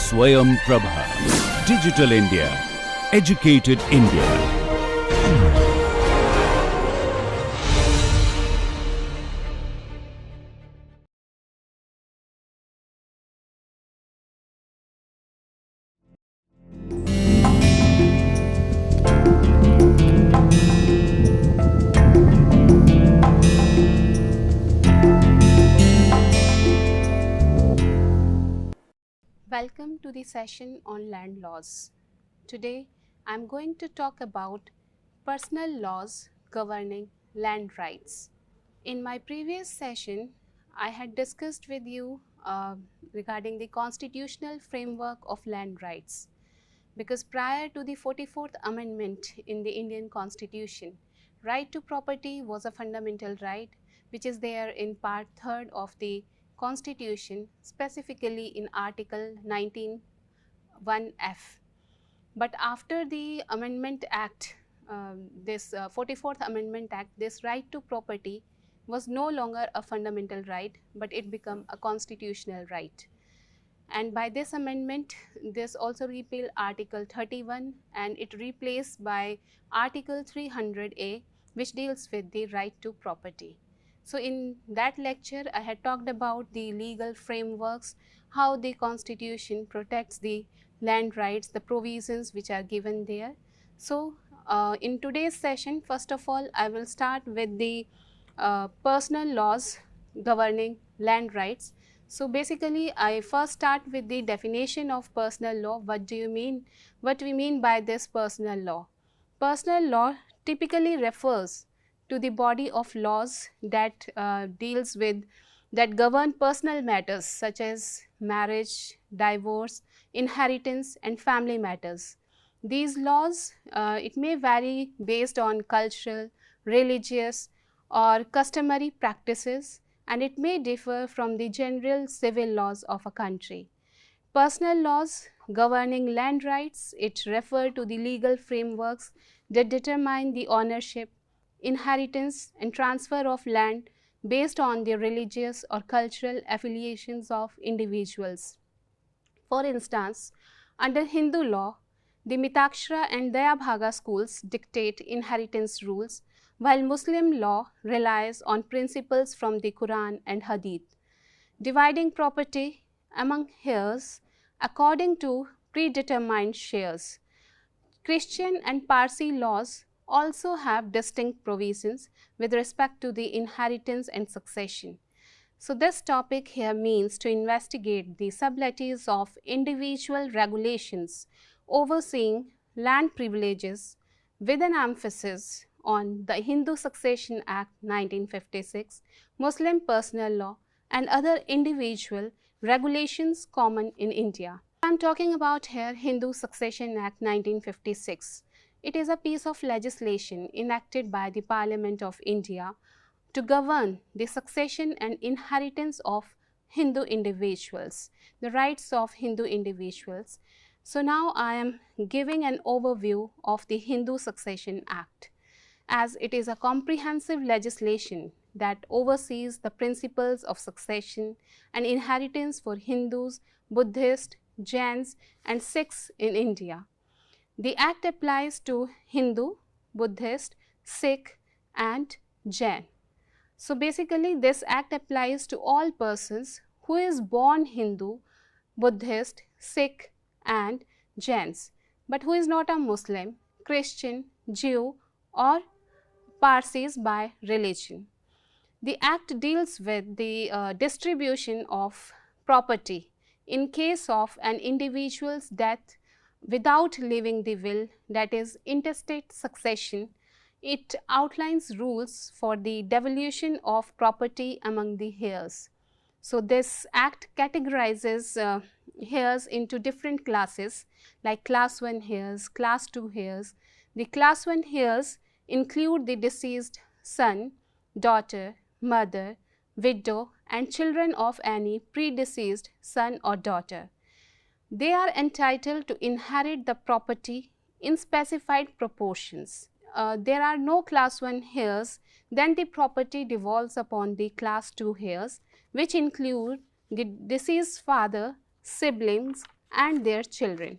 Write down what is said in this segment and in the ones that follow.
Swayam Prabha. Digital India. Educated India. Welcome to the session on land laws. Today I am going to talk about personal laws governing land rights. In my previous session, I had discussed with you regarding the constitutional framework of land rights, because prior to the 44th Amendment in the Indian Constitution, right to property was a fundamental right which is there in part 3rd of the Constitution, specifically in Article 19(1)(f). But after the Amendment Act, this 44th Amendment Act, this right to property was no longer a fundamental right, but it became a constitutional right. And by this amendment, this also repealed Article 31 and it replaced by Article 300A, which deals with the right to property. So in that lecture, I had talked about the legal frameworks, how the Constitution protects the land rights, the provisions which are given there. So in today's session, first of all, I will start with the personal laws governing land rights. So basically, I first start with the definition of personal law. What we mean by this personal law? Personal law typically refers to the body of laws that that govern personal matters such as marriage, divorce, inheritance and family matters. These laws, it may vary based on cultural, religious or customary practices, and it may differ from the general civil laws of a country. Personal laws governing land rights, it refer to the legal frameworks that determine the ownership, inheritance and transfer of land based on the religious or cultural affiliations of individuals. For instance, under Hindu law, the Mitakshara and Dayabhaga schools dictate inheritance rules, while Muslim law relies on principles from the Quran and Hadith, dividing property among heirs according to predetermined shares. Christian and Parsi laws also have distinct provisions with respect to the inheritance and succession. So this topic here means to investigate the subtleties of individual regulations overseeing land privileges with an emphasis on the Hindu Succession Act 1956, Muslim personal law and other individual regulations common in India. I am talking about here Hindu Succession Act 1956. It is a piece of legislation enacted by the Parliament of India to govern the succession and inheritance of Hindu individuals, the rights of Hindu individuals. So now I am giving an overview of the Hindu Succession Act, as it is a comprehensive legislation that oversees the principles of succession and inheritance for Hindus, Buddhists, Jains and Sikhs in India. The Act applies to Hindu, Buddhist, Sikh and Jain. So basically this Act applies to all persons who is born Hindu, Buddhist, Sikh and Jains, but who is not a Muslim, Christian, Jew or Parsis by religion. The Act deals with the distribution of property in case of an individual's death without leaving the will, that is intestate succession. It outlines rules for the devolution of property among the heirs. So this Act categorizes heirs into different classes like class 1 heirs, class 2 heirs. The class 1 heirs include the deceased son, daughter, mother, widow and children of any predeceased son or daughter. They are entitled to inherit the property in specified proportions. There are no class 1 heirs, then the property devolves upon the class 2 heirs, which include the deceased father, siblings, and their children.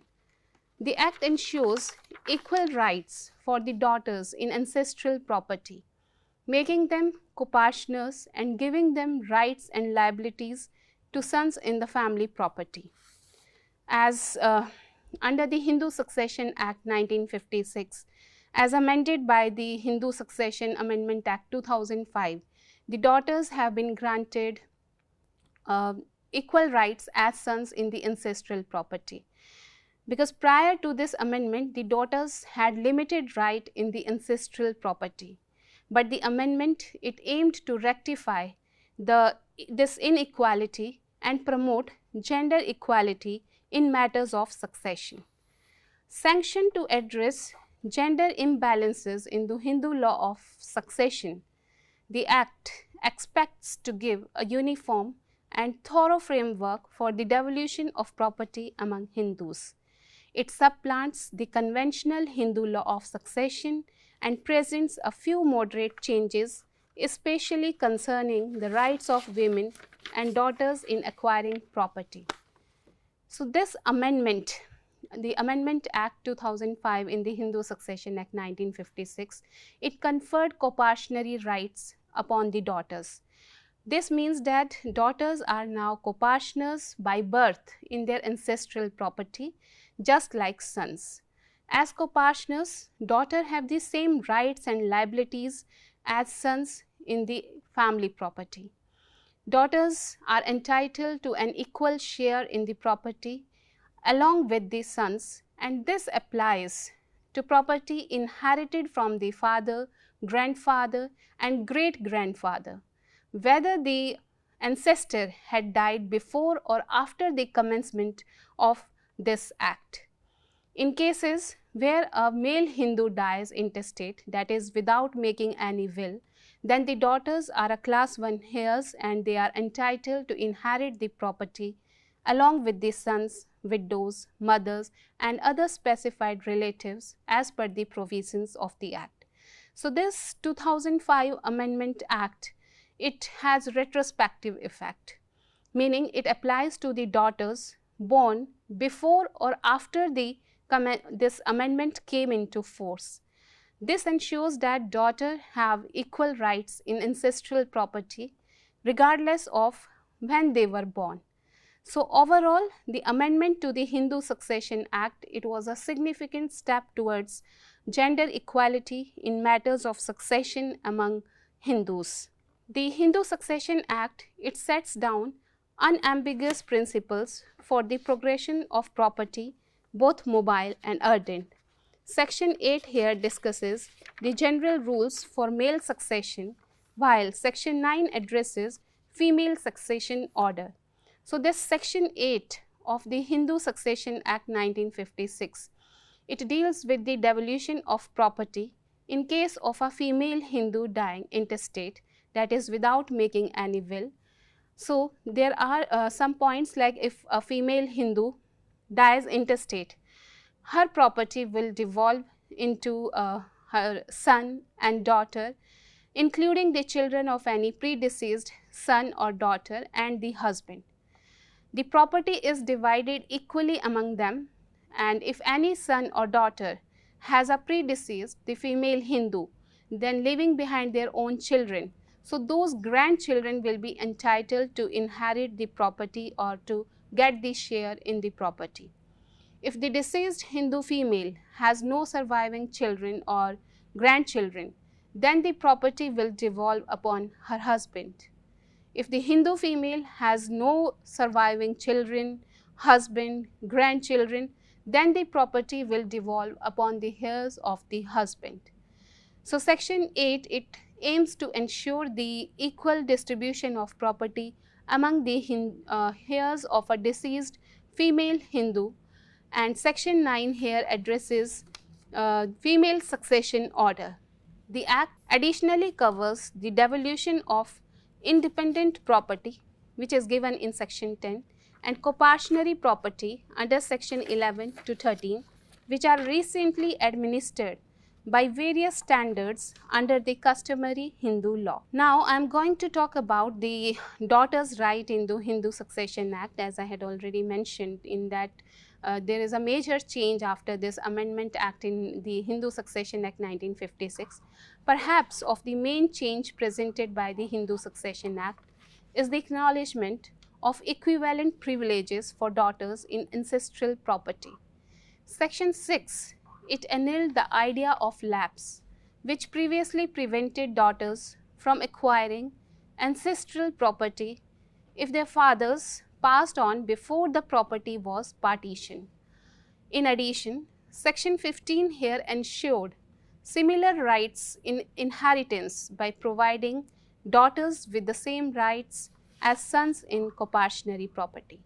The Act ensures equal rights for the daughters in ancestral property, making them co-partners and giving them rights and liabilities to sons in the family property. As under the Hindu Succession Act 1956, as amended by the Hindu Succession Amendment Act 2005, the daughters have been granted equal rights as sons in the ancestral property. Because prior to this amendment, the daughters had limited right in the ancestral property. But the amendment, it aimed to rectify this inequality and promote gender equality in matters of succession. Sanctioned to address gender imbalances in the Hindu law of succession, the Act expects to give a uniform and thorough framework for the devolution of property among Hindus. It supplants the conventional Hindu law of succession and presents a few moderate changes, especially concerning the rights of women and daughters in acquiring property. So, this amendment, the Amendment Act 2005 in the Hindu Succession Act 1956, it conferred co-partnership rights upon the daughters. This means that daughters are now co-partners by birth in their ancestral property, just like sons. As co-partners, daughters have the same rights and liabilities as sons in the family property. Daughters are entitled to an equal share in the property along with the sons, and this applies to property inherited from the father, grandfather and great-grandfather, whether the ancestor had died before or after the commencement of this Act. In cases where a male Hindu dies intestate, that is without making any will, then the daughters are a class 1 heirs and they are entitled to inherit the property along with the sons, widows, mothers and other specified relatives as per the provisions of the Act. So, this 2005 Amendment Act, it has retrospective effect, meaning it applies to the daughters born before or after this amendment came into force. This ensures that daughters have equal rights in ancestral property regardless of when they were born. So, overall, the amendment to the Hindu Succession Act, it was a significant step towards gender equality in matters of succession among Hindus. The Hindu Succession Act, it sets down unambiguous principles for the progression of property, both mobile and ardent. Section 8 here discusses the general rules for male succession, while Section 9 addresses female succession order. So, this Section 8 of the Hindu Succession Act 1956, it deals with the devolution of property in case of a female Hindu dying intestate, that is without making any will. So, there are some points like if a female Hindu dies intestate, her property will devolve into her son and daughter, including the children of any predeceased son or daughter and the husband. The property is divided equally among them, and if any son or daughter has a predeceased, the female Hindu, then leaving behind their own children, so those grandchildren will be entitled to inherit the property or to get the share in the property. If the deceased Hindu female has no surviving children or grandchildren, then the property will devolve upon her husband. If the Hindu female has no surviving children, husband, grandchildren, then the property will devolve upon the heirs of the husband. So, Section 8, it aims to ensure the equal distribution of property among the heirs of a deceased female Hindu, and Section 9 here addresses female succession order. The Act additionally covers the devolution of independent property, which is given in Section 10, and co-partnership property under Section 11 to 13, which are recently administered by various standards under the customary Hindu law. Now, I am going to talk about the daughter's right in the Hindu Succession Act. As I had already mentioned, in that there is a major change after this Amendment Act in the Hindu Succession Act 1956. Perhaps of the main change presented by the Hindu Succession Act is the acknowledgement of equivalent privileges for daughters in ancestral property. Section 6, it annulled the idea of lapse, which previously prevented daughters from acquiring ancestral property if their fathers passed on before the property was partitioned. In addition, Section 15 here ensured similar rights in inheritance by providing daughters with the same rights as sons in coparcenary property.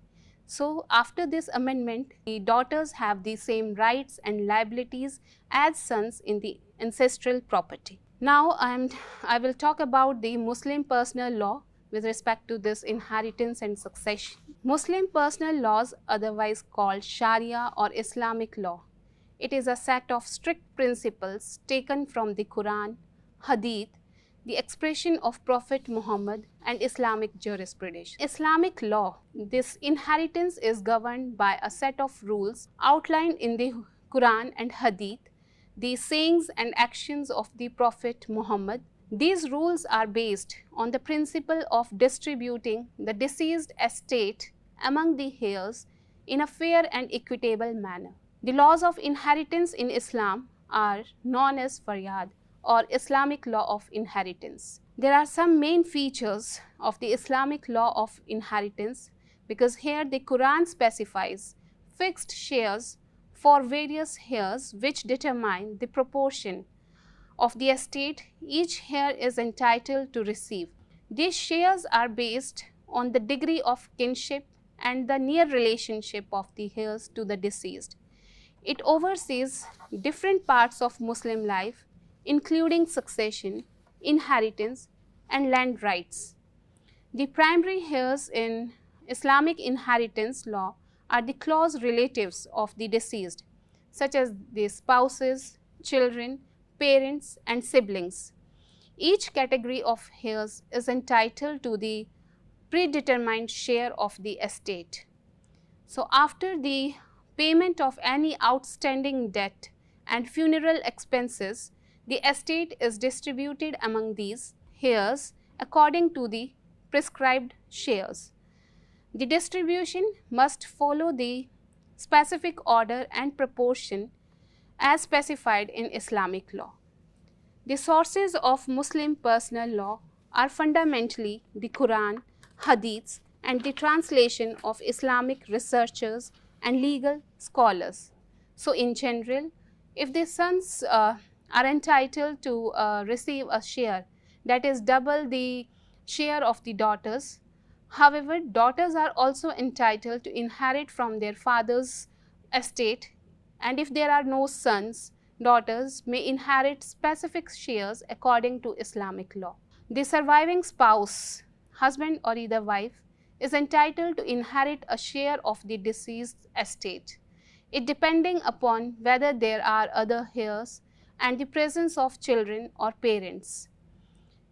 So, after this amendment, the daughters have the same rights and liabilities as sons in the ancestral property. Now, I will talk about the Muslim personal law with respect to this inheritance and succession. Muslim personal laws, otherwise called Sharia or Islamic law, it is a set of strict principles taken from the Quran, Hadith, the expression of Prophet Muhammad and Islamic jurisprudence. Islamic law, this inheritance is governed by a set of rules outlined in the Quran and Hadith, the sayings and actions of the Prophet Muhammad. These rules are based on the principle of distributing the deceased estate among the heirs in a fair and equitable manner. The laws of inheritance in Islam are known as Faryad or Islamic law of inheritance. There are some main features of the Islamic law of inheritance, because here the Quran specifies fixed shares for various heirs which determine the proportion of the estate each heir is entitled to receive. These shares are based on the degree of kinship and the near relationship of the heirs to the deceased. It oversees different parts of Muslim life, including succession, inheritance, and land rights. The primary heirs in Islamic inheritance law are the close relatives of the deceased, such as the spouses, children, parents, and siblings. Each category of heirs is entitled to the predetermined share of the estate. So, after the payment of any outstanding debt and funeral expenses, the estate is distributed among these heirs according to the prescribed shares. The distribution must follow the specific order and proportion as specified in Islamic law. The sources of Muslim personal law are fundamentally the Quran, Hadiths, and the translation of Islamic researchers and legal scholars. So, in general, if the sons are entitled to receive a share that is double the share of the daughters. However, daughters are also entitled to inherit from their father's estate, and if there are no sons, daughters may inherit specific shares according to Islamic law. The surviving spouse, husband or either wife, is entitled to inherit a share of the deceased estate, it depending upon whether there are other heirs and the presence of children or parents.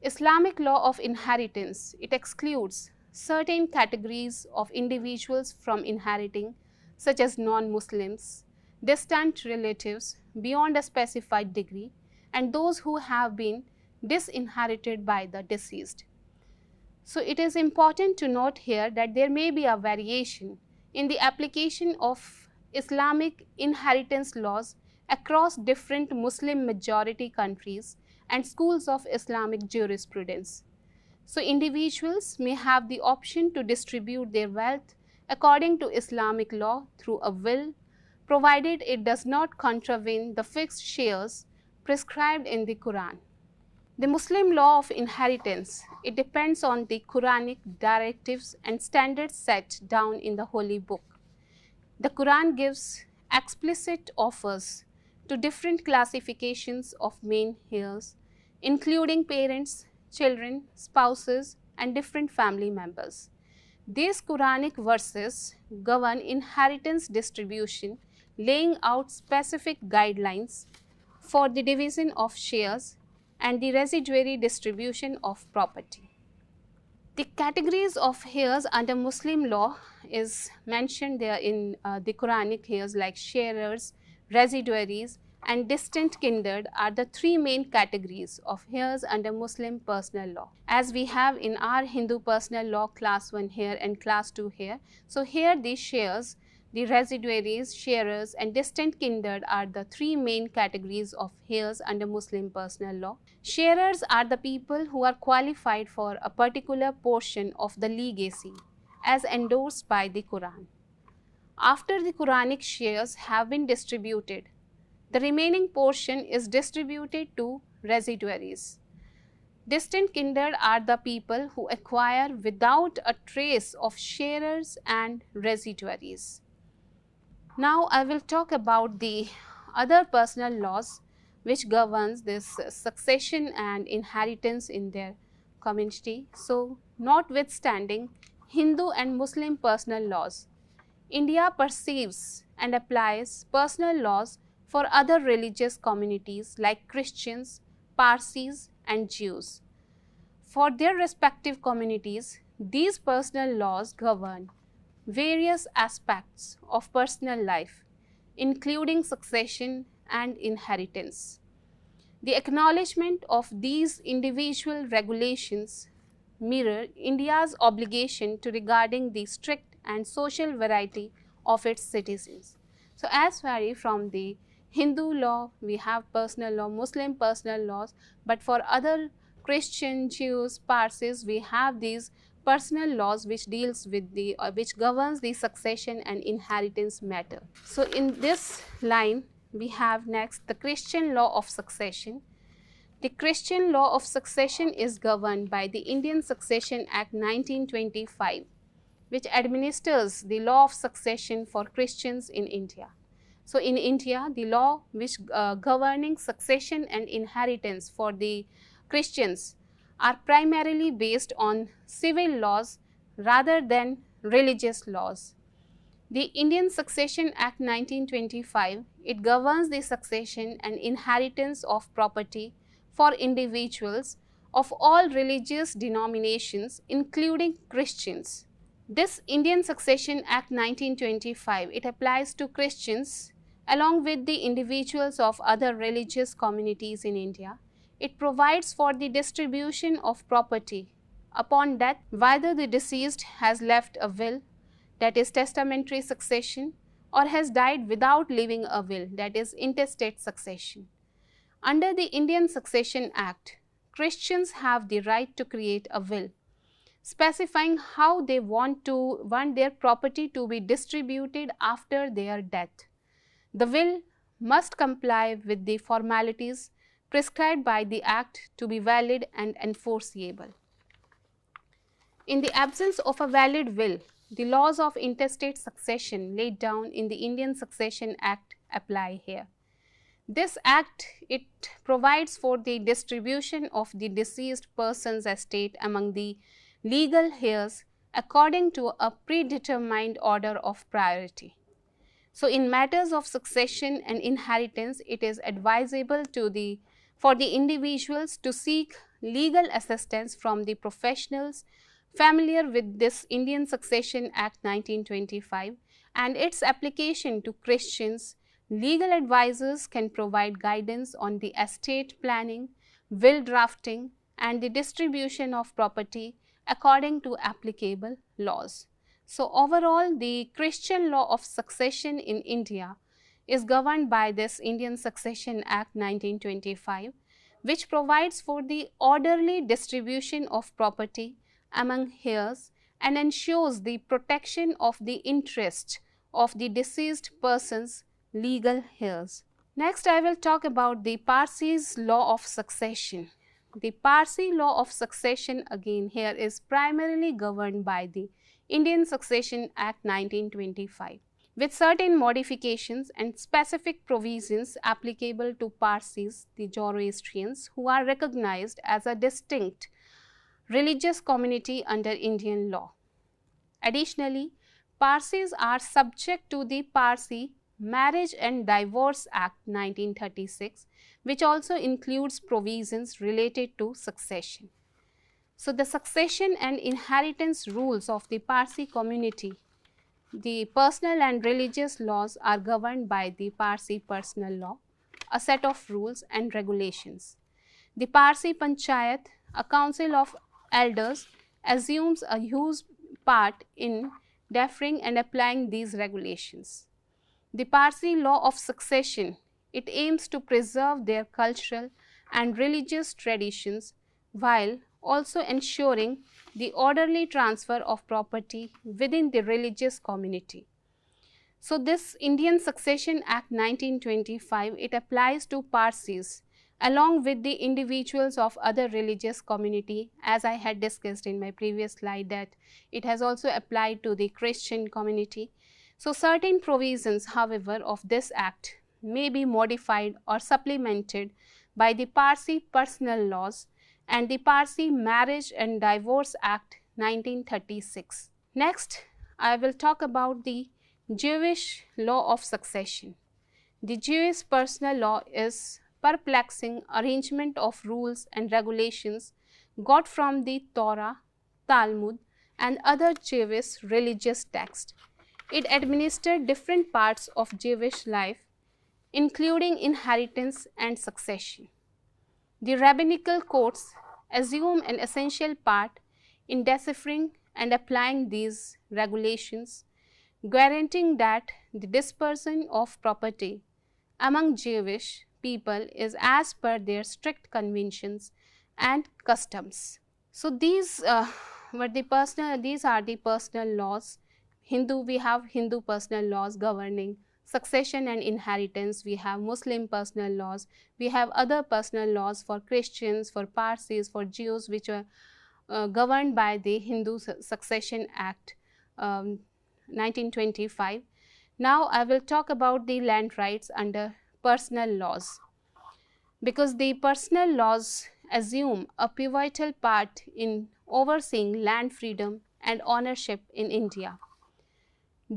Islamic law of inheritance, it excludes certain categories of individuals from inheriting, such as non-Muslims, distant relatives beyond a specified degree, and those who have been disinherited by the deceased. So, it is important to note here that there may be a variation in the application of Islamic inheritance laws across different Muslim majority countries and schools of Islamic jurisprudence. So, individuals may have the option to distribute their wealth according to Islamic law through a will, provided it does not contravene the fixed shares prescribed in the Quran. The Muslim law of inheritance, it depends on the Quranic directives and standards set down in the Holy Book. The Quran gives explicit offers to different classifications of main heirs, including parents, children, spouses, and different family members. These Quranic verses govern inheritance distribution, laying out specific guidelines for the division of shares and the residuary distribution of property. The categories of heirs under Muslim law is mentioned there in the Quranic heirs, like sharers, residuaries and distant kindred are the three main categories of heirs under Muslim personal law. As we have in our Hindu personal law class 1 heir and class 2 heir, so here the shares, the residuaries, sharers and distant kindred are the three main categories of heirs under Muslim personal law. Sharers are the people who are qualified for a particular portion of the legacy as endorsed by the Quran. After the Quranic shares have been distributed, the remaining portion is distributed to residuaries. Distant kindred are the people who acquire without a trace of sharers and residuaries. Now I will talk about the other personal laws which governs this succession and inheritance in their community. So, notwithstanding Hindu and Muslim personal laws, India perceives and applies personal laws for other religious communities like Christians, Parsis and Jews. For their respective communities, these personal laws govern various aspects of personal life, including succession and inheritance. The acknowledgement of these individual regulations mirror India's obligation to regarding the strict and social variety of its citizens. So, as vary from the Hindu law, we have personal law, Muslim personal laws, but for other Christian, Jews, Parsis, we have these personal laws which deals with the which governs the succession and inheritance matter. So, in this line we have next the Christian law of succession. The Christian law of succession is governed by the Indian Succession Act 1925, which administers the law of succession for Christians in India. So, in India, the law which governing succession and inheritance for the Christians are primarily based on civil laws rather than religious laws. The Indian Succession Act 1925, it governs the succession and inheritance of property for individuals of all religious denominations, including Christians. This Indian Succession Act 1925, it applies to Christians along with the individuals of other religious communities in India. It provides for the distribution of property upon death, whether the deceased has left a will, that is testamentary succession, or has died without leaving a will, that is intestate succession. Under the Indian Succession Act, Christians have the right to create a will, specifying how they want their property to be distributed after their death. The will must comply with the formalities prescribed by the Act to be valid and enforceable. In the absence of a valid will, the laws of intestate succession laid down in the Indian Succession Act apply here. This Act, it provides for the distribution of the deceased person's estate among the legal heirs according to a predetermined order of priority. So, in matters of succession and inheritance, it is advisable for the individuals to seek legal assistance from the professionals familiar with this Indian Succession Act 1925 and its application to Christians. Legal advisors can provide guidance on the estate planning, will drafting and the distribution of property according to applicable laws. So, overall, the Christian law of succession in India is governed by this Indian Succession Act 1925, which provides for the orderly distribution of property among heirs and ensures the protection of the interest of the deceased person's legal heirs. Next, I will talk about the Parsi's law of succession. The Parsi law of succession again here is primarily governed by the Indian Succession Act 1925 with certain modifications and specific provisions applicable to Parsis, the Zoroastrians, who are recognized as a distinct religious community under Indian law. Additionally, Parsis are subject to the Parsi Marriage and Divorce Act 1936, which also includes provisions related to succession. So, the succession and inheritance rules of the Parsi community, the personal and religious laws are governed by the Parsi personal law, a set of rules and regulations. The Parsi Panchayat, a council of elders, assumes a huge part in deferring and applying these regulations. The Parsi law of succession, it aims to preserve their cultural and religious traditions while also ensuring the orderly transfer of property within the religious community. So, this Indian Succession Act 1925, it applies to Parsis along with the individuals of other religious community, as I had discussed in my previous slide that it has also applied to the Christian community. So, certain provisions, however, of this act may be modified or supplemented by the Parsi personal laws and the Parsi Marriage and Divorce Act 1936. Next, I will talk about the Jewish law of succession. The Jewish personal law is perplexing arrangement of rules and regulations got from the Torah, Talmud and other Jewish religious texts. It administered different parts of Jewish life, including inheritance and succession. The rabbinical courts assume an essential part in deciphering and applying these regulations, guaranteeing that the dispersion of property among Jewish people is as per their strict conventions and customs. So, these are the personal laws. We have Hindu personal laws governing succession and inheritance, we have Muslim personal laws, we have other personal laws for Christians, for Parsis, for Jews, which are governed by the Hindu Succession Act 1925. Now, I will talk about the land rights under personal laws, because the personal laws assume a pivotal part in overseeing land freedom and ownership in India.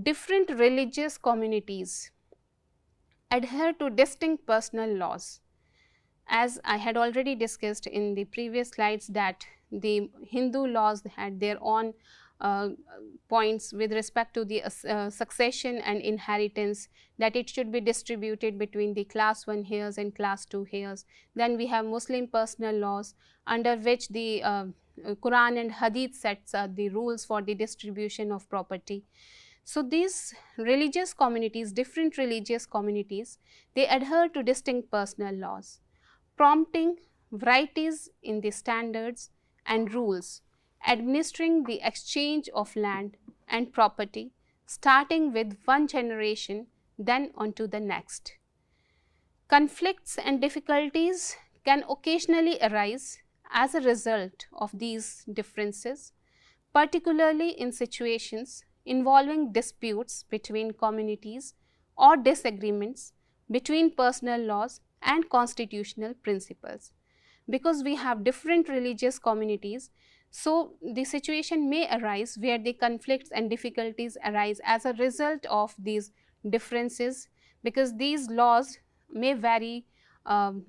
Different religious communities adhere to distinct personal laws. As I had already discussed in the previous slides that the Hindu laws had their own points with respect to the succession and inheritance, that it should be distributed between the class 1 heirs and class 2 heirs. Then we have Muslim personal laws under which the Quran and Hadith sets the rules for the distribution of property. So, these religious communities, different religious communities, they adhere to distinct personal laws, prompting varieties in the standards and rules, administering the exchange of land and property, starting with one generation, then on to the next. Conflicts and difficulties can occasionally arise as a result of these differences, particularly in situations involving disputes between communities or disagreements between personal laws and constitutional principles. Because we have different religious communities, so the situation may arise where the conflicts and difficulties arise as a result of these differences, because these laws may vary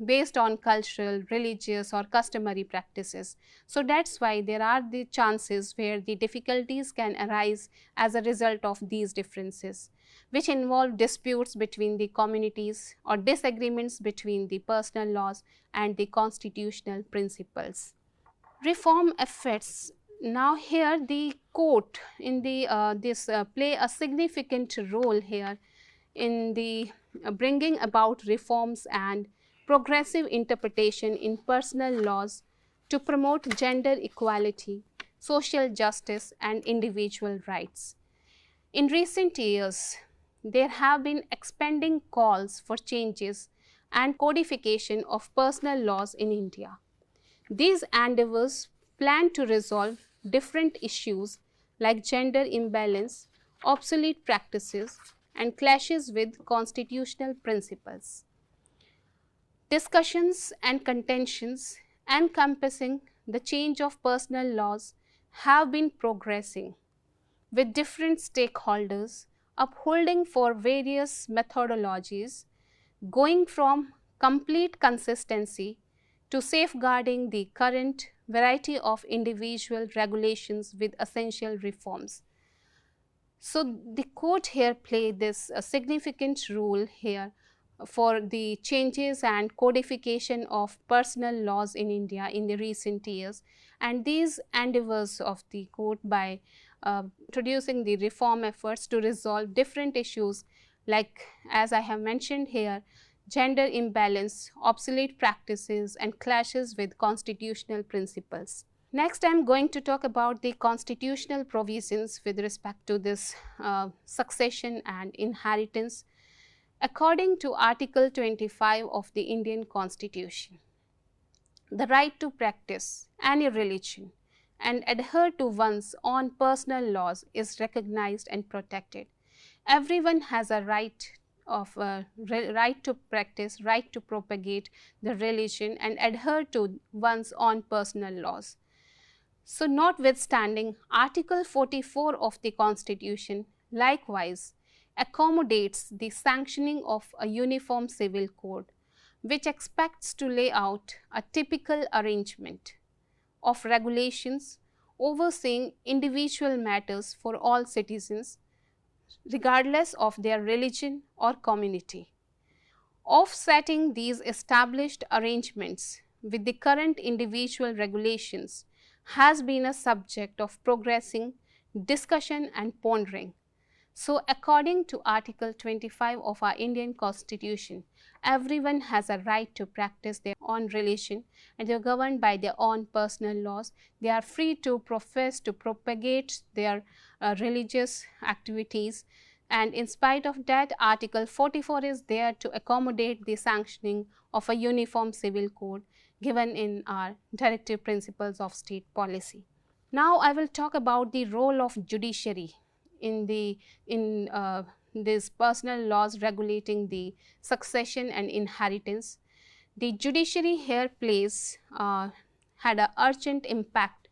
based on cultural, religious or customary practices. So, that is why there are the chances where the difficulties can arise as a result of these differences, which involve disputes between the communities or disagreements between the personal laws and the constitutional principles. Reform efforts. Now, here the court in the play a significant role here in the bringing about reforms and progressive interpretation in personal laws to promote gender equality, social justice and individual rights. In recent years, there have been expanding calls for changes and codification of personal laws in India. These endeavors plan to resolve different issues like gender imbalance, obsolete practices and clashes with constitutional principles. Discussions and contentions encompassing the change of personal laws have been progressing with different stakeholders upholding for various methodologies, going from complete consistency to safeguarding the current variety of individual regulations with essential reforms. So, the court here played this significant role here for the changes and codification of personal laws in India in the recent years, and these endeavors of the court by introducing the reform efforts to resolve different issues like, as I have mentioned here, gender imbalance, obsolete practices and clashes with constitutional principles. Next, I am going to talk about the constitutional provisions with respect to this succession and inheritance. According to Article 25 of the Indian Constitution, the right to practice any religion and adhere to one's own personal laws is recognized and protected. Everyone has a right to practice, right to propagate the religion and adhere to one's own personal laws. So, notwithstanding, Article 44 of the Constitution likewise accommodates the sanctioning of a uniform civil code, which expects to lay out a typical arrangement of regulations overseeing individual matters for all citizens, regardless of their religion or community. Offsetting these established arrangements with the current individual regulations has been a subject of progressing discussion and pondering. So, according to Article 25 of our Indian Constitution, everyone has a right to practice their own religion and they are governed by their own personal laws. They are free to profess, to propagate their religious activities, and in spite of that, Article 44 is there to accommodate the sanctioning of a uniform civil code given in our directive principles of state policy. Now, I will talk about the role of judiciary in these personal laws regulating the succession and inheritance. The judiciary here had an urgent impact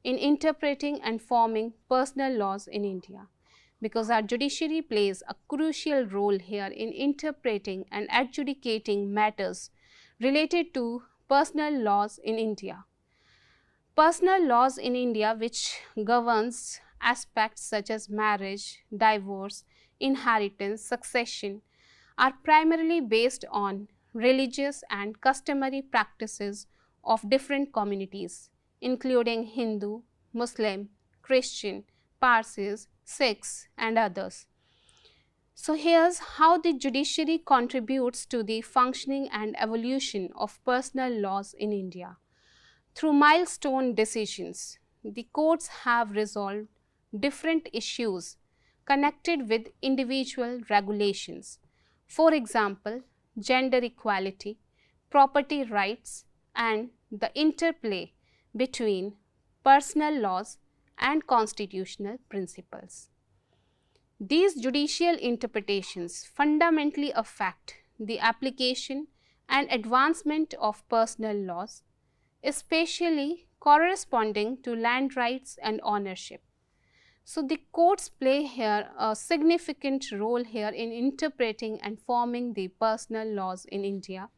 in interpreting and forming personal laws in India, because our judiciary plays a crucial role here in interpreting and adjudicating matters related to personal laws in India. Personal laws in India, which governs aspects such as marriage, divorce, inheritance, succession, are primarily based on religious and customary practices of different communities, including Hindu, Muslim, Christian, Parsis, Sikhs and others. So, here's how the judiciary contributes to the functioning and evolution of personal laws in India. Through milestone decisions, the courts have resolved different issues connected with individual regulations. For example, gender equality, property rights and the interplay between personal laws and constitutional principles. These judicial interpretations fundamentally affect the application and advancement of personal laws, especially corresponding to land rights and ownership. So, the courts play here a significant role here in interpreting and forming the personal laws in India.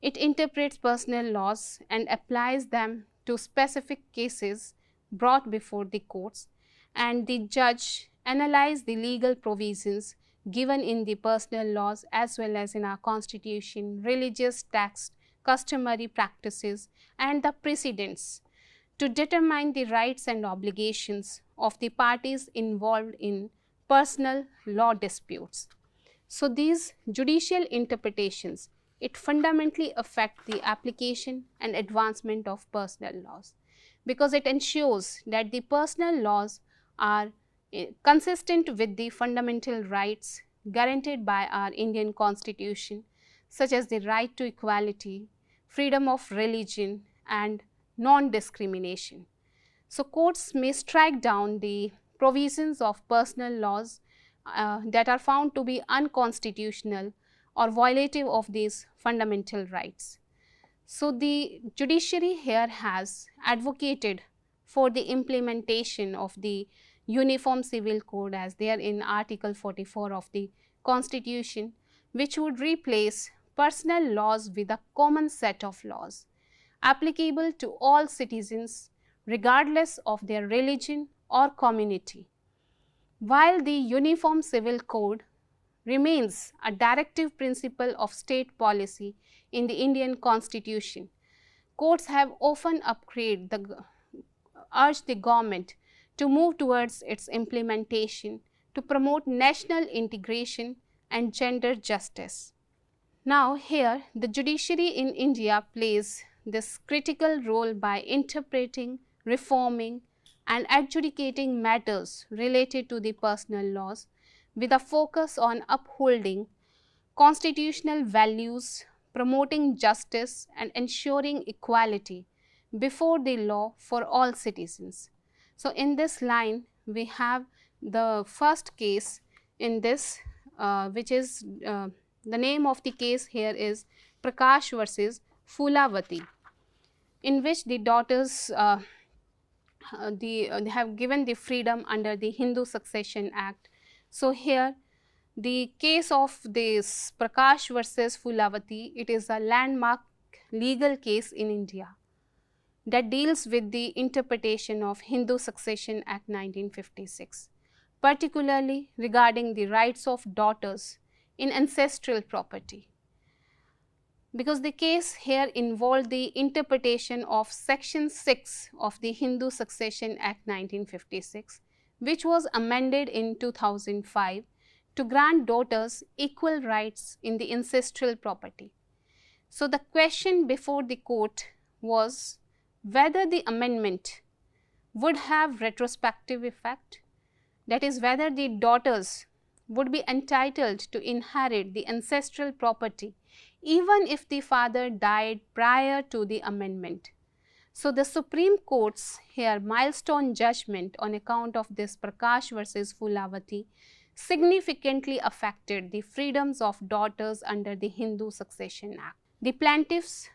It interprets personal laws and applies them to specific cases brought before the courts, and the judge analyze the legal provisions given in the personal laws as well as in our constitution, religious texts, customary practices and the precedents to determine the rights and obligations of the parties involved in personal law disputes. So, these judicial interpretations, it fundamentally affect the application and advancement of personal laws, because it ensures that the personal laws are consistent with the fundamental rights guaranteed by our Indian Constitution, such as the right to equality, freedom of religion and non-discrimination. So, courts may strike down the provisions of personal laws that are found to be unconstitutional or violative of these fundamental rights. So, the judiciary here has advocated for the implementation of the Uniform Civil Code as there in Article 44 of the Constitution, which would replace personal laws with a common set of laws applicable to all citizens regardless of their religion or community. While the Uniform Civil Code remains a directive principle of state policy in the Indian Constitution, courts have often urged the government to move towards its implementation to promote national integration and gender justice. Now, here the judiciary in India plays this critical role by interpreting, reforming and adjudicating matters related to the personal laws with a focus on upholding constitutional values, promoting justice and ensuring equality before the law for all citizens. So, in this line we have the first case in this which is the name of the case here is Prakash versus Phulavati, in which the daughters they have given the freedom under the Hindu Succession Act. So, here the case of this Prakash versus Phulavati, it is a landmark legal case in India that deals with the interpretation of Hindu Succession Act 1956, particularly regarding the rights of daughters in ancestral property. Because the case here involved the interpretation of Section 6 of the Hindu Succession Act 1956, which was amended in 2005 to grant daughters equal rights in the ancestral property. So, the question before the court was whether the amendment would have retrospective effect, that is, whether the daughters would be entitled to inherit the ancestral property even if the father died prior to the amendment. So, the Supreme Court's here milestone judgment on account of this Prakash versus Phulavati significantly affected the freedoms of daughters under the Hindu Succession Act. The plaintiffs'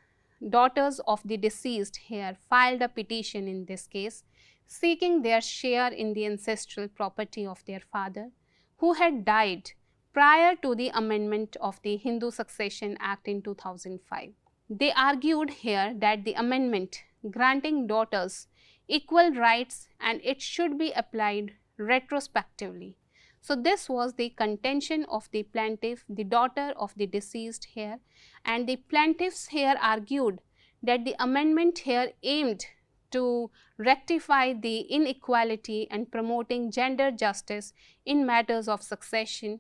daughters of the deceased here filed a petition in this case seeking their share in the ancestral property of their father, who had died prior to the amendment of the Hindu Succession Act in 2005. They argued here that the amendment granting daughters equal rights and it should be applied retrospectively. So, this was the contention of the plaintiff, the daughter of the deceased here, and the plaintiffs here argued that the amendment here aimed to rectify the inequality and promoting gender justice in matters of succession.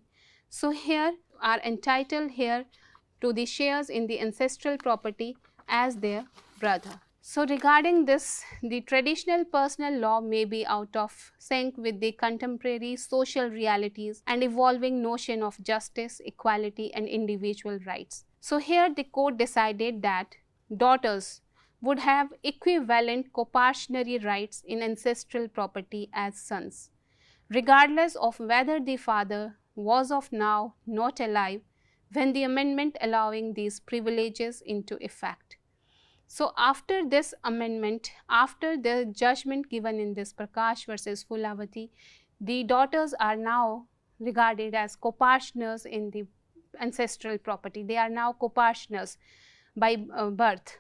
So, here are entitled here to the shares in the ancestral property as their brother. So, regarding this, the traditional personal law may be out of sync with the contemporary social realities and evolving notion of justice, equality and individual rights. So, here the court decided that daughters would have equivalent coparcenary rights in ancestral property as sons, regardless of whether the father was of now not alive when the amendment allowing these privileges into effect. So, after this amendment, after the judgment given in this Prakash versus Phulavati, the daughters are now regarded as coparceners in the ancestral property. They are now coparceners by birth.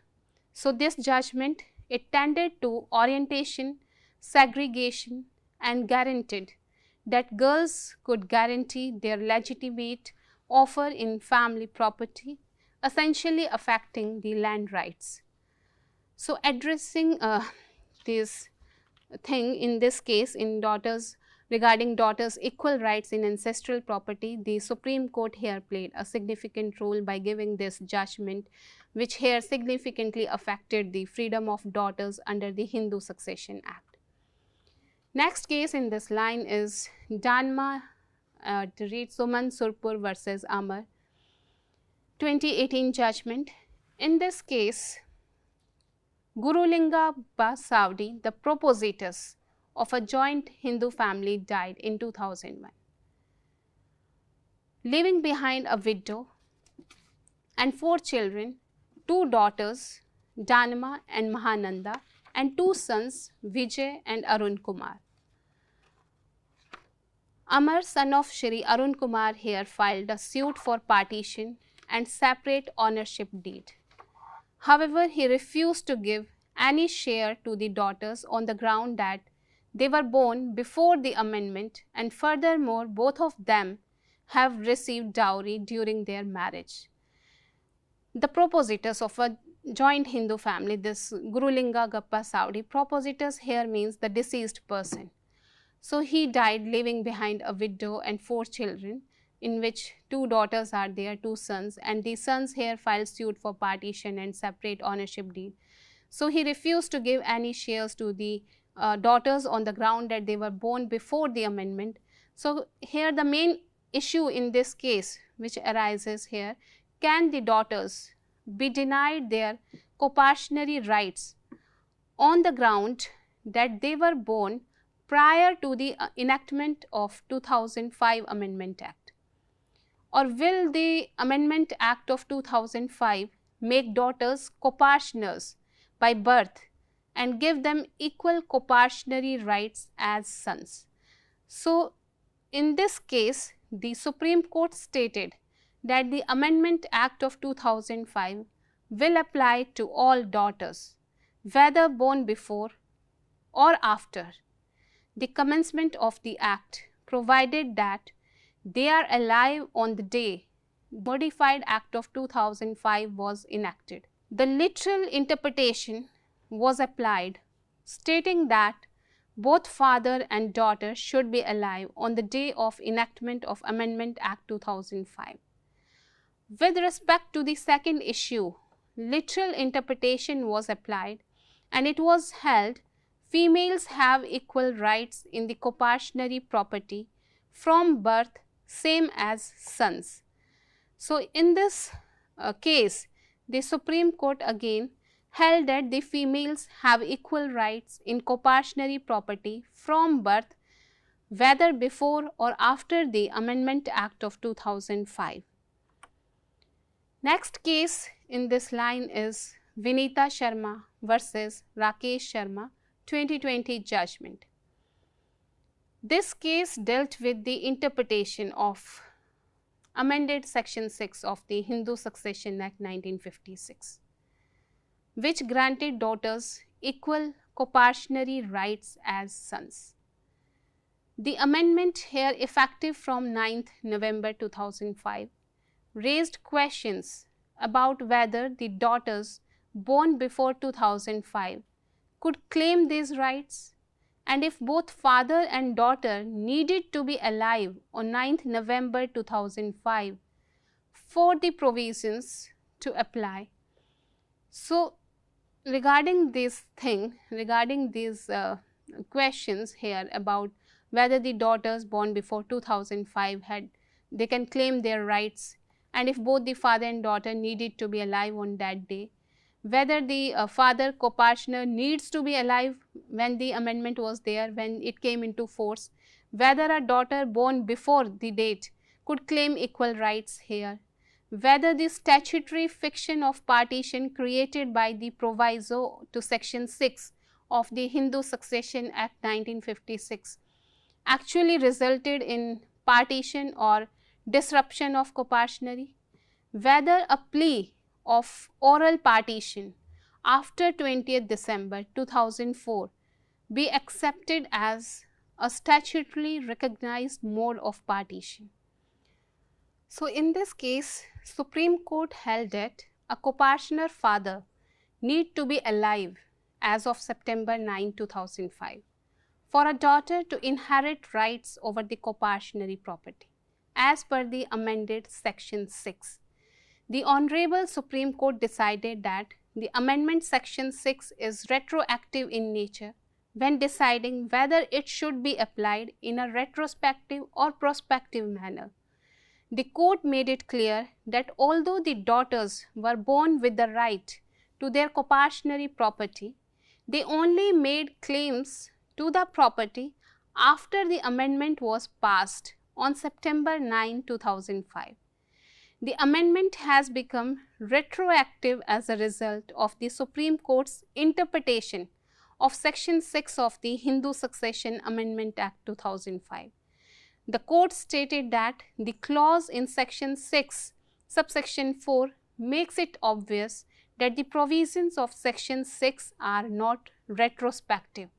So, this judgment, it tended to orientation, segregation and guaranteed that girls could guarantee their legitimate offer in family property, essentially affecting the land rights. So, addressing this thing in this case in daughters, regarding daughters' equal rights in ancestral property, the Supreme Court here played a significant role by giving this judgment, which here significantly affected the freedom of daughters under the Hindu Succession Act. Next case in this line is Danma Suman Surpur versus Amar, 2018 judgment. In this case, Gurulinga Basavdi, the proprietress of a joint Hindu family, died in 2001, leaving behind a widow and 4 children, 2 daughters, Danma and Mahananda, and 2 sons, Vijay and Arun Kumar. Amar, son of Shri Arun Kumar here, filed a suit for partition and separate ownership deed. However, he refused to give any share to the daughters on the ground that they were born before the amendment, and furthermore both of them have received dowry during their marriage. The propositors of a joint Hindu family, this Gurulinga Gappa Saudi, propositors here means the deceased person. So he died leaving behind a widow and 4 children, in which 2 daughters are there, 2 sons, and the sons here filed suit for partition and separate ownership deed. So he refused to give any shares to the daughters on the ground that they were born before the amendment. So here the main issue in this case which arises here, can the daughters be denied their coparcenary rights on the ground that they were born prior to the enactment of 2005 Amendment Act? Or will the Amendment Act of 2005 make daughters coparceners by birth and give them equal coparcenary rights as sons? So, in this case, the Supreme Court stated that the Amendment Act of 2005 will apply to all daughters, whether born before or after the commencement of the Act, provided that they are alive on the day the modified Act of 2005 was enacted. The literal interpretation was applied, stating that both father and daughter should be alive on the day of enactment of Amendment Act 2005. With respect to the second issue, literal interpretation was applied, and it was held females have equal rights in the coparcenary property from birth, same as sons. So, in this case, the Supreme Court again held that the females have equal rights in coparcenary property from birth, whether before or after the Amendment Act of 2005. Next case in this line is Vinita Sharma versus Rakesh Sharma, 2020 judgment. This case dealt with the interpretation of amended section 6 of the Hindu Succession Act 1956, which granted daughters equal coparcenary rights as sons. The amendment, here effective from 9th November 2005, raised questions about whether the daughters born before 2005 could claim these rights, and if both father and daughter needed to be alive on 9th November 2005 for the provisions to apply. So, regarding this thing, regarding these questions here about whether the daughters born before 2005 they can claim their rights, and if both the father and daughter needed to be alive on that day, whether the father copartner needs to be alive when the amendment was there, when it came into force, whether a daughter born before the date could claim equal rights here, whether the statutory fiction of partition created by the proviso to section 6 of the Hindu Succession Act 1956 actually resulted in partition or disruption of coparcenary, whether a plea of oral partition after 20th December 2004 be accepted as a statutorily recognized mode of partition. So, in this case, Supreme Court held that a copartner father need to be alive as of September 9, 2005 for a daughter to inherit rights over the coparcenary property as per the amended section 6. The Honorable Supreme Court decided that the amendment section 6 is retroactive in nature when deciding whether it should be applied in a retrospective or prospective manner. The court made it clear that although the daughters were born with the right to their coparcenary property, they only made claims to the property after the amendment was passed on September 9, 2005. The amendment has become retroactive as a result of the Supreme Court's interpretation of section 6 of the Hindu Succession Amendment Act 2005, the court stated that the clause in section 6, subsection 4 makes it obvious that the provisions of section 6 are not retrospective.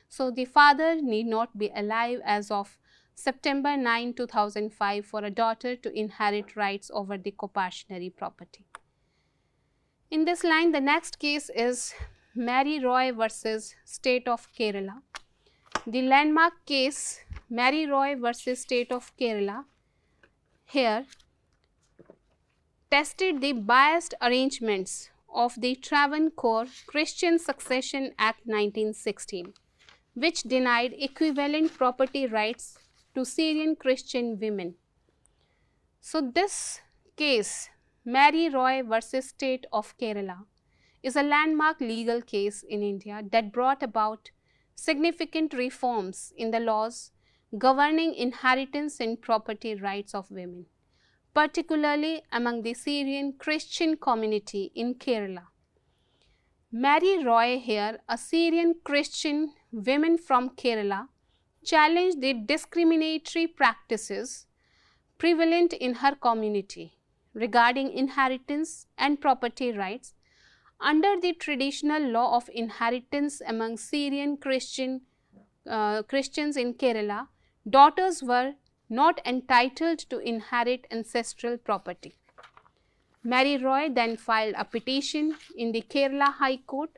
So, the father need not be alive as of September 9, 2005 for a daughter to inherit rights over the co-partitionary property. In this line, the next case is Mary Roy versus State of Kerala. The landmark case Mary Roy versus State of Kerala here tested the biased arrangements of the Travancore Christian Succession Act 1916, which denied equivalent property rights to Syrian Christian women. So, this case, Mary Roy versus State of Kerala, is a landmark legal case in India that brought about significant reforms in the laws governing inheritance and property rights of women, particularly among the Syrian Christian community in Kerala. Mary Roy here, a Syrian Christian woman from Kerala, challenged the discriminatory practices prevalent in her community regarding inheritance and property rights. Under the traditional law of inheritance among Syrian Christians in Kerala, daughters were not entitled to inherit ancestral property. Mary Roy then filed a petition in the Kerala High Court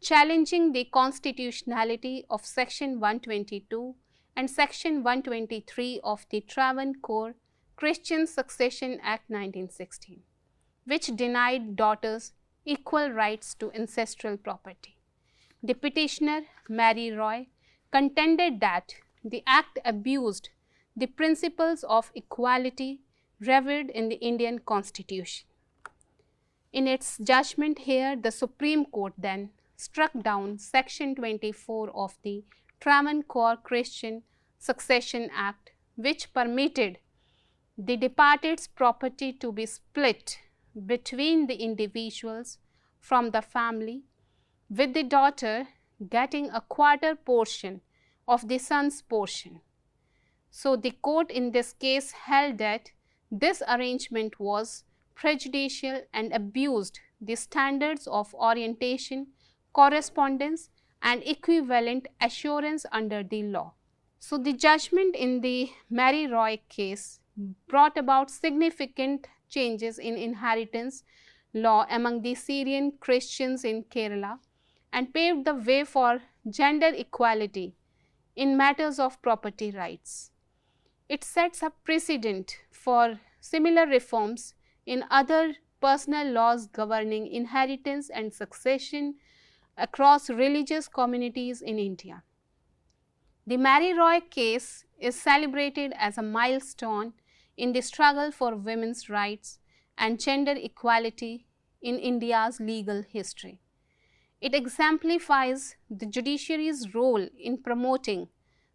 challenging the constitutionality of Section 122 and Section 123 of the Travancore Christian Succession Act 1916, which denied daughters equal rights to ancestral property. The petitioner, Mary Roy, contended that the act abused the principles of equality revered in the Indian Constitution. In its judgment here, the Supreme Court then struck down Section 24 of the Travancore Christian Succession Act, which permitted the departed's property to be split between the individuals from the family, with the daughter getting a quarter portion of the son's portion. So, the court in this case held that this arrangement was prejudicial and abused the standards of orientation, correspondence and equivalent assurance under the law. So, the judgment in the Mary Roy case brought about significant changes in inheritance law among the Syrian Christians in Kerala and paved the way for gender equality in matters of property rights. It sets a precedent for similar reforms in other personal laws governing inheritance and succession across religious communities in India. The Mary Roy case is celebrated as a milestone in the struggle for women's rights and gender equality in India's legal history. It exemplifies the judiciary's role in promoting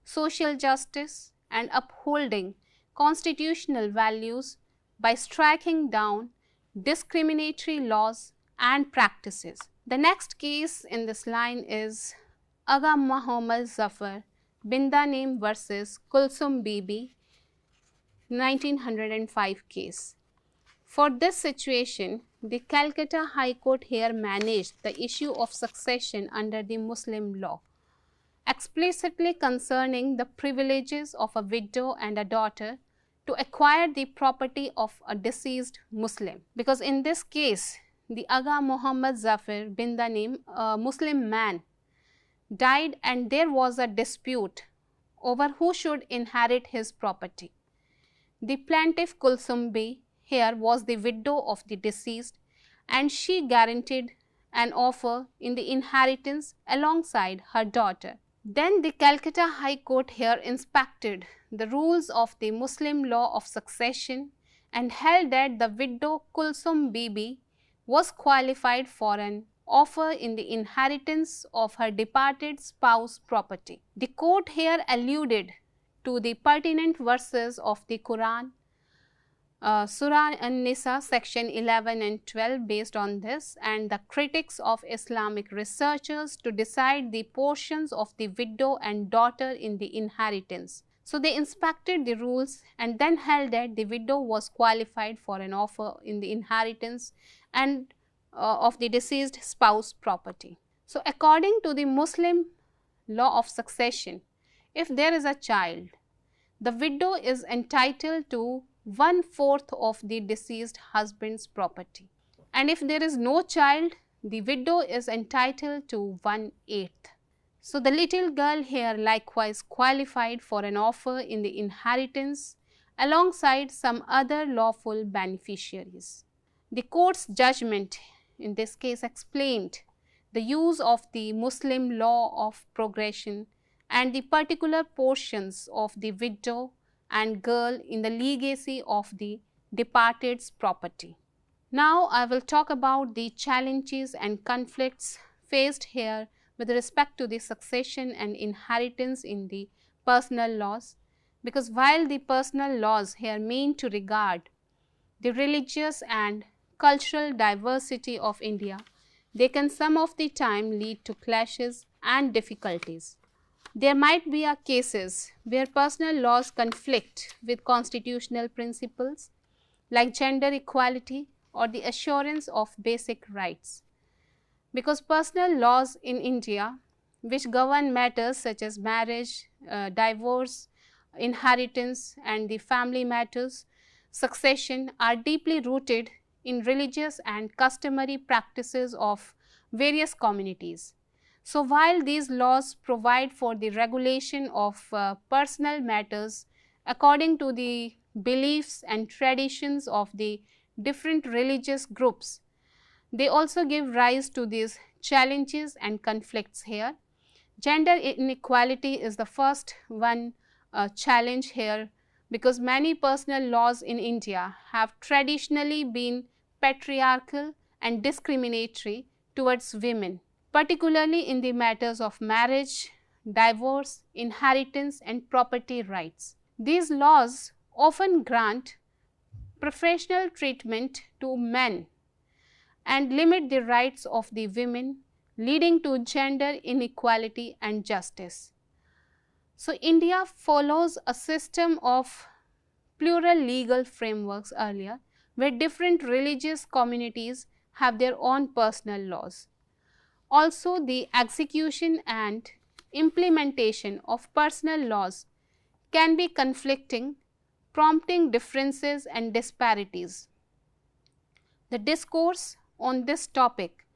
social justice and upholding constitutional values by striking down discriminatory laws and practices. The next case in this line is Aga Muhammad Zafar Bindanim versus Kulsum Bibi 1905 case. For this situation, the Calcutta High Court here managed the issue of succession under the Muslim law, explicitly concerning the privileges of a widow and a daughter to acquire the property of a deceased Muslim. Because in this case, the Aga Muhammad Zafar Bindanim, a Muslim man, died and there was a dispute over who should inherit his property. The plaintiff Kulsum Bey here was the widow of the deceased and she guaranteed an offer in the inheritance alongside her daughter. Then the Calcutta High Court here inspected the rules of the Muslim law of succession and held that the widow Kulsum Bibi was qualified for an offer in the inheritance of her departed spouse property. The court here alluded to the pertinent verses of the Quran, Surah An-Nisa section 11 and 12 based on this, and the critics of Islamic researchers to decide the portions of the widow and daughter in the inheritance. So they inspected the rules and then held that the widow was qualified for an offer in the inheritance and of the deceased spouse property. So according to the Muslim law of succession, if there is a child, the widow is entitled to 1/4 of the deceased husband's property, and if there is no child, the widow is entitled to 1/8. So the little girl here likewise qualified for an offer in the inheritance alongside some other lawful beneficiaries. The court's judgment in this case explained the use of the Muslim law of progression and the particular portions of the widow and girl in the legacy of the departed's property. Now I will talk about the challenges and conflicts faced here with respect to the succession and inheritance in the personal laws, because while the personal laws here mean to regard the religious and cultural diversity of India, they can some of the time lead to clashes and difficulties. There might be cases where personal laws conflict with constitutional principles like gender equality or the assurance of basic rights, because personal laws in India which govern matters such as marriage, divorce, inheritance and the family matters, succession are deeply rooted in religious and customary practices of various communities. So while these laws provide for the regulation of personal matters according to the beliefs and traditions of the different religious groups, they also give rise to these challenges and conflicts here. Gender inequality is the first one challenge here, because many personal laws in India have traditionally been patriarchal and discriminatory towards women, particularly in the matters of marriage, divorce, inheritance and property rights. These laws often grant preferential treatment to men and limit the rights of the women, leading to gender inequality and justice. So India follows a system of plural legal frameworks earlier, where different religious communities have their own personal laws. Also, the execution and implementation of personal laws can be conflicting, prompting differences and disparities. The discourse on this topic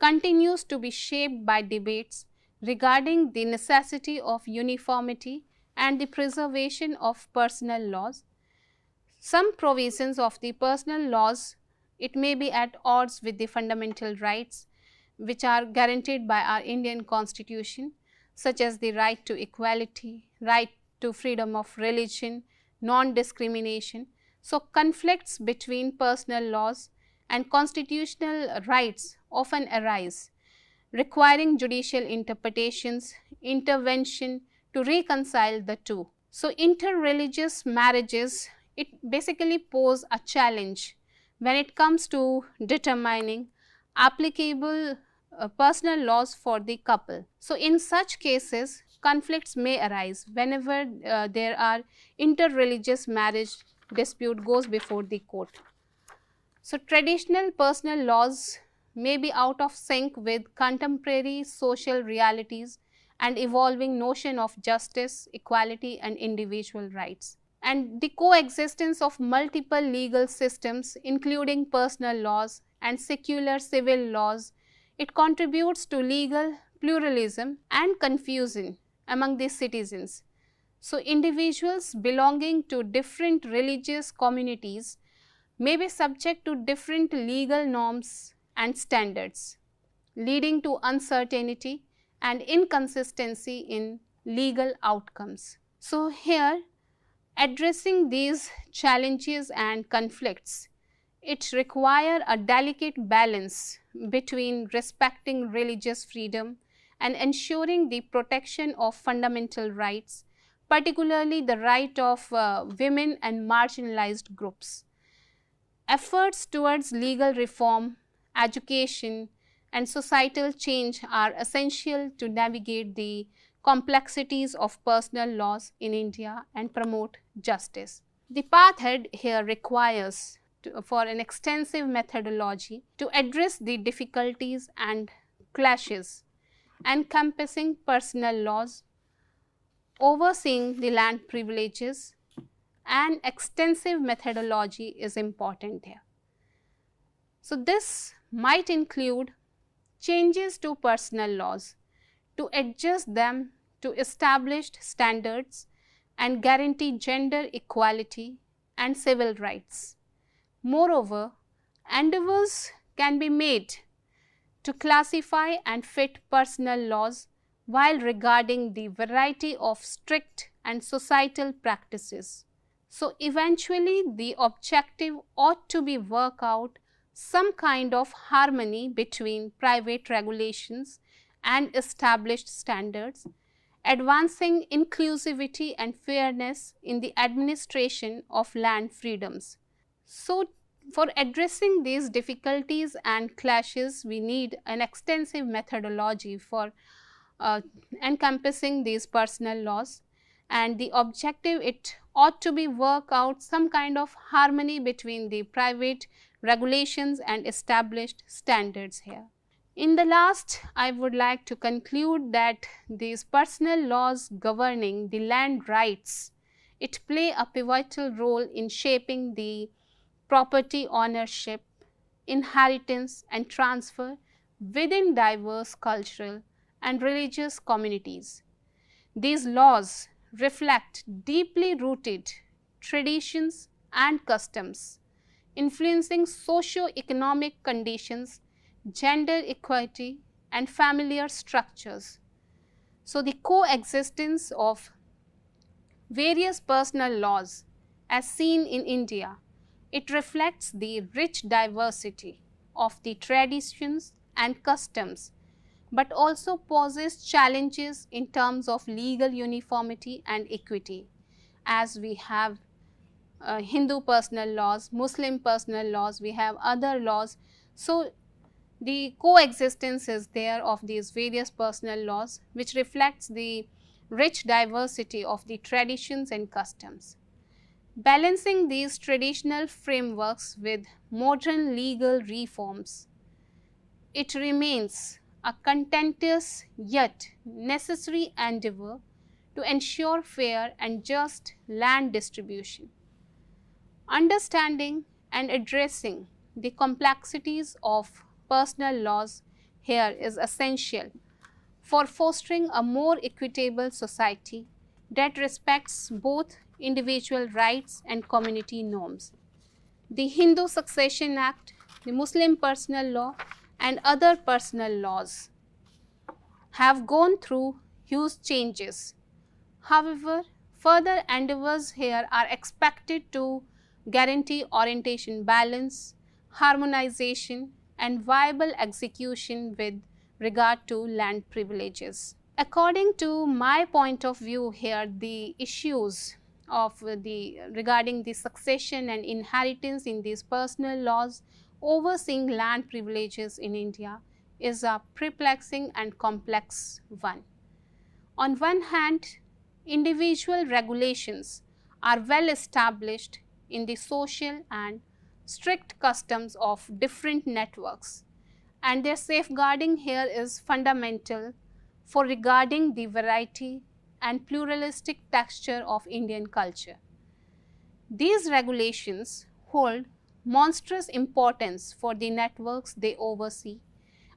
continues to be shaped by debates regarding the necessity of uniformity and the preservation of personal laws. Some provisions of the personal laws, it may be at odds with the fundamental rights which are guaranteed by our Indian Constitution, such as the right to equality, right to freedom of religion, non-discrimination. So conflicts between personal laws and constitutional rights often arise, requiring judicial interpretations, intervention to reconcile the two. So interreligious marriages, it basically pose a challenge when it comes to determining applicable personal laws for the couple. So in such cases, conflicts may arise whenever there are interreligious marriage dispute goes before the court. So traditional personal laws may be out of sync with contemporary social realities and evolving notion of justice, equality and individual rights. And the coexistence of multiple legal systems, including personal laws and secular civil laws, it contributes to legal pluralism and confusion among the citizens. So individuals belonging to different religious communities may be subject to different legal norms and standards, leading to uncertainty and inconsistency in legal outcomes. So here, addressing these challenges and conflicts, it requires a delicate balance between respecting religious freedom and ensuring the protection of fundamental rights, particularly the right of women and marginalized groups. Efforts towards legal reform, education and societal change are essential to navigate the complexities of personal laws in India and promote justice. The path ahead here requires for an extensive methodology to address the difficulties and clashes encompassing personal laws, overseeing the land privileges, and extensive methodology is important here. So, this might include changes to personal laws to adjust them to established standards and guarantee gender equality and civil rights. Moreover, endeavors can be made to classify and fit personal laws while regarding the variety of strict and societal practices. So, eventually the objective ought to be work out some kind of harmony between private regulations and established standards, advancing inclusivity and fairness in the administration of land freedoms. So, for addressing these difficulties and clashes, we need an extensive methodology for encompassing these personal laws, and the objective, it ought to be work out some kind of harmony between the private regulations and established standards here. In the last, I would like to conclude that these personal laws governing the land rights, it play a pivotal role in shaping the property ownership, inheritance and transfer within diverse cultural and religious communities. These laws reflect deeply rooted traditions and customs, influencing socio-economic conditions, gender equality and familiar structures. So, the coexistence of various personal laws as seen in India, it reflects the rich diversity of the traditions and customs, but also poses challenges in terms of legal uniformity and equity, as we have Hindu personal laws, Muslim personal laws, we have other laws. So, the coexistence is there of these various personal laws, which reflects the rich diversity of the traditions and customs. Balancing these traditional frameworks with modern legal reforms, it remains a contentious yet necessary endeavor to ensure fair and just land distribution. Understanding and addressing the complexities of personal laws here is essential for fostering a more equitable society that respects both individual rights and community norms. The Hindu Succession Act, the Muslim Personal Law and other personal laws have gone through huge changes. However, further endeavors here are expected to guarantee orientation balance, harmonization and viable execution with regard to land privileges. According to my point of view here, the issues of regarding the succession and inheritance in these personal laws overseeing land privileges in India is a perplexing and complex one. On one hand, individual regulations are well established in the social and strict customs of different networks, and their safeguarding here is fundamental for regarding the variety and pluralistic texture of Indian culture. These regulations hold monstrous importance for the networks they oversee,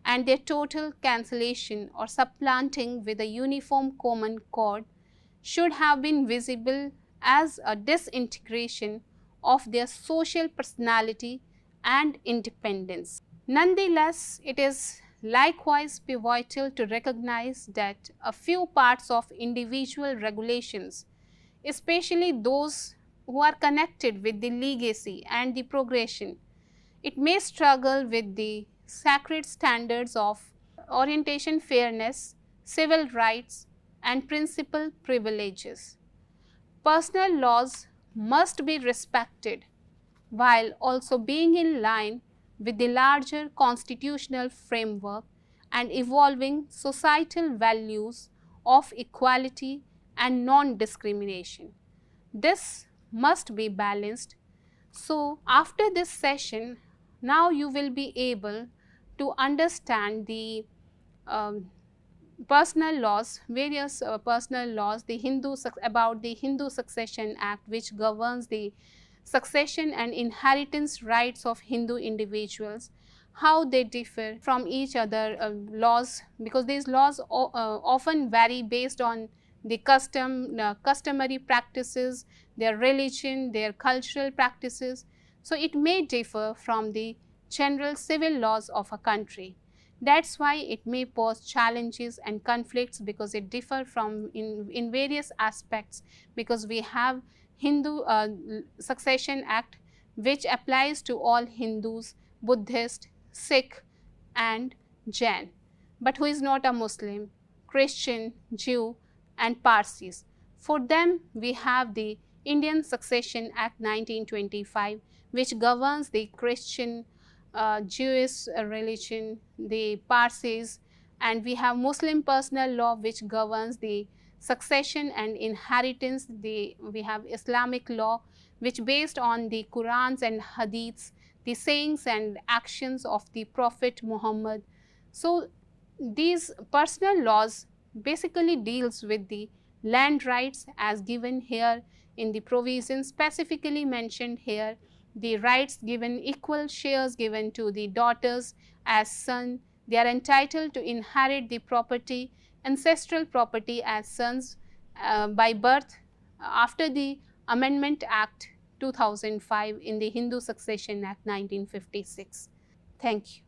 and their total cancellation or supplanting with a uniform common code should have been visible as a disintegration of their social personality and independence. Nonetheless, it is likewise pivotal to recognize that a few parts of individual regulations, especially those who are connected with the legacy and the progression, it may struggle with the sacred standards of orientation fairness, civil rights and principal privileges. Personal laws must be respected while also being in line with the larger constitutional framework and evolving societal values of equality and non-discrimination. This must be balanced. So, after this session, now you will be able to understand the personal laws, various personal laws, about the Hindu Succession Act, which governs the succession and inheritance rights of Hindu individuals, how they differ from each other laws, because these laws often vary based on the customary practices, their religion, their cultural practices. So, it may differ from the general civil laws of a country. That's why it may pose challenges and conflicts, because it differ from in various aspects, because we have Hindu Succession Act, which applies to all Hindus, Buddhist, Sikh and Jain, but who is not a Muslim, Christian, Jew and Parsis. For them, we have the Indian Succession Act 1925, which governs the Christian, Jewish religion, the Parsis, and we have Muslim personal law, which governs the succession and inheritance. We have Islamic law, which based on the Qurans and Hadiths, the sayings and actions of the Prophet Muhammad. So, these personal laws basically deals with the land rights as given here in the provisions specifically mentioned here, the rights given, equal shares given to the daughters as son, they are entitled to inherit the property, ancestral property as sons by birth after the Amendment Act 2005 in the Hindu Succession Act 1956. Thank you.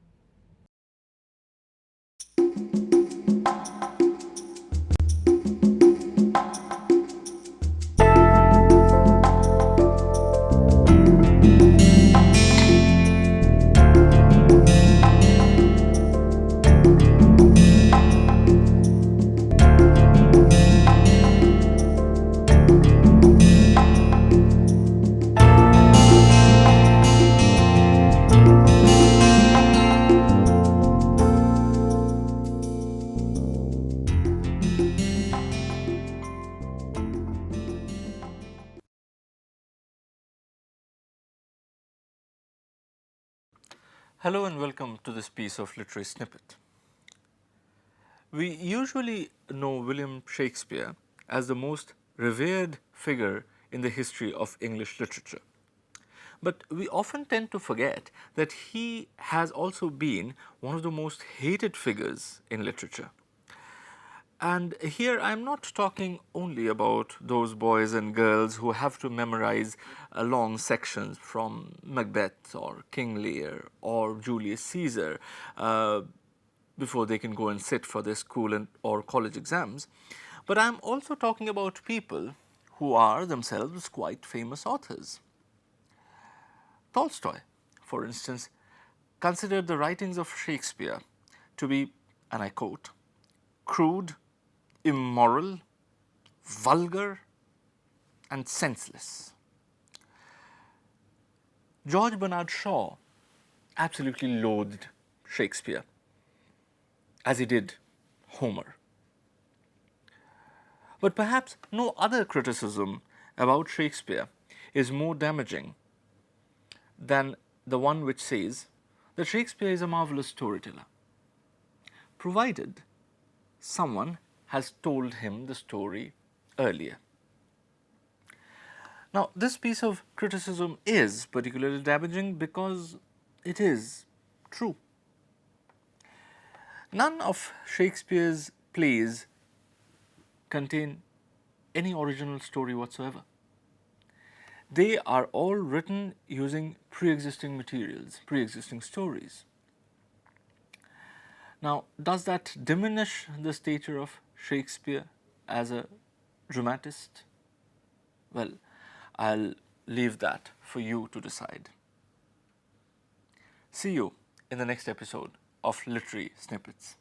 Hello and welcome to this piece of literary snippet. We usually know William Shakespeare as the most revered figure in the history of English literature. But we often tend to forget that he has also been one of the most hated figures in literature. And here I am not talking only about those boys and girls who have to memorize long sections from Macbeth or King Lear or Julius Caesar before they can go and sit for their school or college exams. But I am also talking about people who are themselves quite famous authors. Tolstoy, for instance, considered the writings of Shakespeare to be, and I quote, crude, immoral, vulgar and senseless. George Bernard Shaw absolutely loathed Shakespeare, as he did Homer. But perhaps no other criticism about Shakespeare is more damaging than the one which says that Shakespeare is a marvelous storyteller, provided someone has told him the story earlier. Now, this piece of criticism is particularly damaging because it is true. None of Shakespeare's plays contain any original story whatsoever. They are all written using pre-existing materials, pre-existing stories. Now, does that diminish the stature of Shakespeare as a dramatist? Well, I'll leave that for you to decide. See you in the next episode of Literary Snippets.